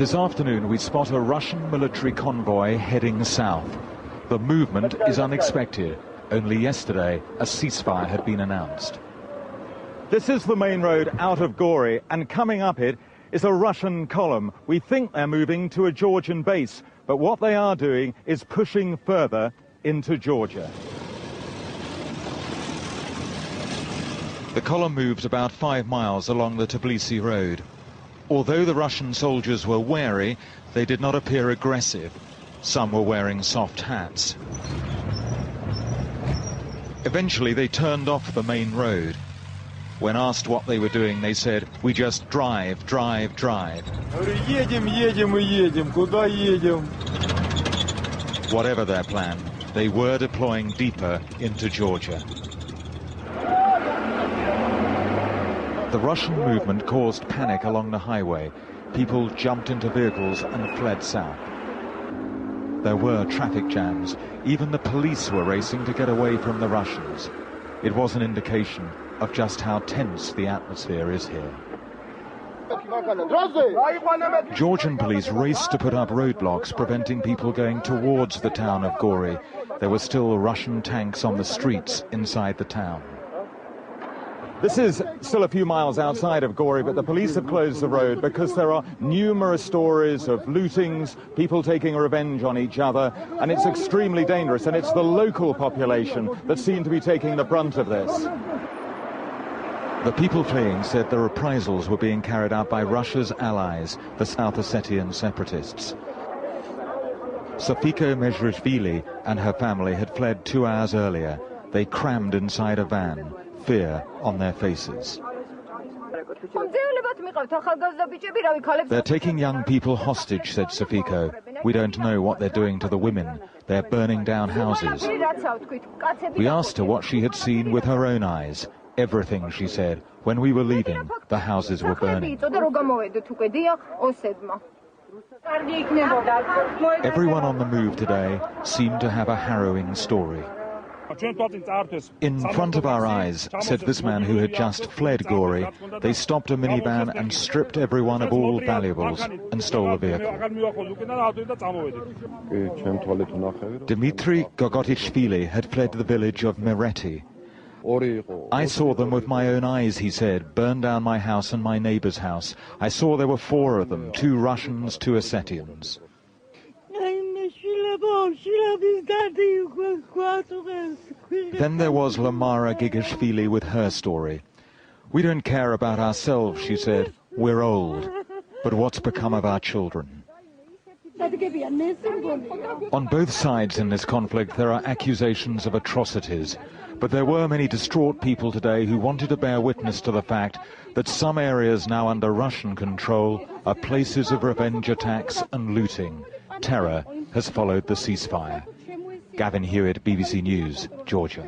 This afternoon we spot a Russian military convoy heading south. The movement is unexpected. Only yesterday a ceasefire had been announced. This is the main road out of Gori, and coming up it is a Russian column. We think they're moving to a Georgian base, but what they are doing is pushing further into Georgia. The column moves about 5 miles along the Tbilisi road. Although the Russian soldiers were wary, they did not appear aggressive. Some were wearing soft hats. Eventually they turned off the main road. When asked what they were doing, they said, "We just drive, drive, drive." Whatever their plan, they were deploying deeper into Georgia. The Russian movement caused panic along the highway. People jumped into vehicles and fled south. There were traffic jams. Even the police were racing to get away from the Russians. It was an indication of just how tense the atmosphere is here. Georgian police raced to put up roadblocks preventing people going towards the town of Gori. There were still Russian tanks on the streets inside the town. This is still a few miles outside of Gori, but the police have closed the road because there are numerous stories of lootings, people taking revenge on each other, and it's extremely dangerous, and it's the local population that seem to be taking the brunt of this. The people fleeing said the reprisals were being carried out by Russia's allies, the South Ossetian separatists. Sofiko Mezhrishvili and her family had fled 2 hours earlier. They crammed inside a van, fear on their faces. They're taking young people hostage, said Sofiko. We don't know what they're doing to the women. They're burning down houses. We asked her what she had seen with her own eyes. Everything, she said. When we were leaving, the houses were burning. Everyone on the move today seemed to have a harrowing story. In front of our eyes, said this man who had just fled Gori, they stopped a minivan and stripped everyone of all valuables and stole the vehicle. Dmitry Gogotishvili had fled the village of Mereti. I saw them with my own eyes, he said, burn down my house and my neighbor's house. I saw there were 4 of them, 2 Russians, 2 Ossetians. Then there was Lamara Gigashvili with her story. We don't care about ourselves, she said. We're old. But what's become of our children? On both sides in this conflict, there are accusations of atrocities. But there were many distraught people today who wanted to bear witness to the fact that some areas now under Russian control are places of revenge attacks and looting. Terror has followed the ceasefire. Gavin Hewitt, BBC News, Georgia.